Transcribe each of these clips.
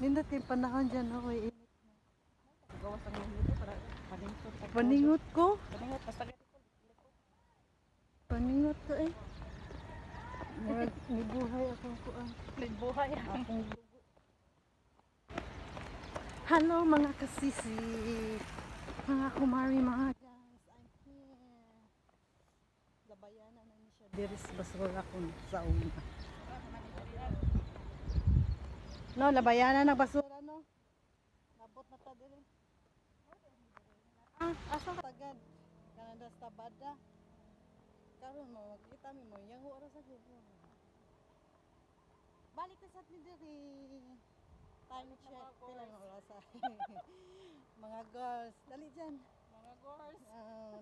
Nindot kay panahon dyan, oh, init. Gawas ang nito para paningot. Paningot ko. Paningot basta ganito. Paningot ko eh. Nibuhay akong kuan. Buhay. Akong dugo. Hello mga kasisi. Mga kumari, mga guys. I'm here. Labayanan na ni siya. Diris basura ko sa una. No, labayanan na basura, no? Nabot na ta diri. Asa tagad? Kanada sa tabada. Karon mo makita mi mo yang oras sa gubo. Balik ta sa atin diri. Time check pila na oras sa. Mga girls, dali dyan. Mga girls.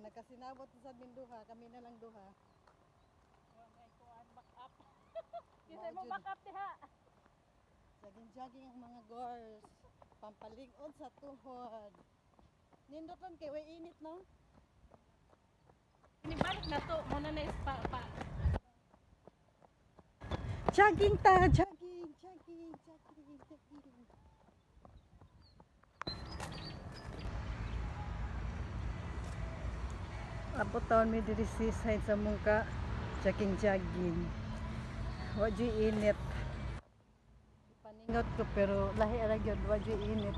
Nakasinabot sa amin duha, kami na lang duha. May kuan back up. Kita mo back up diha. Jogging ang mga girls. Pampaligod sa tuhod. Nindoton kay way init, no? Inibalik na to, muna na ispa pa. Jogging ta, jogging. Abot taon mi diri side sa mungka. Jogging. Wa init. Paningot ko pero lahi ra gyud wa init.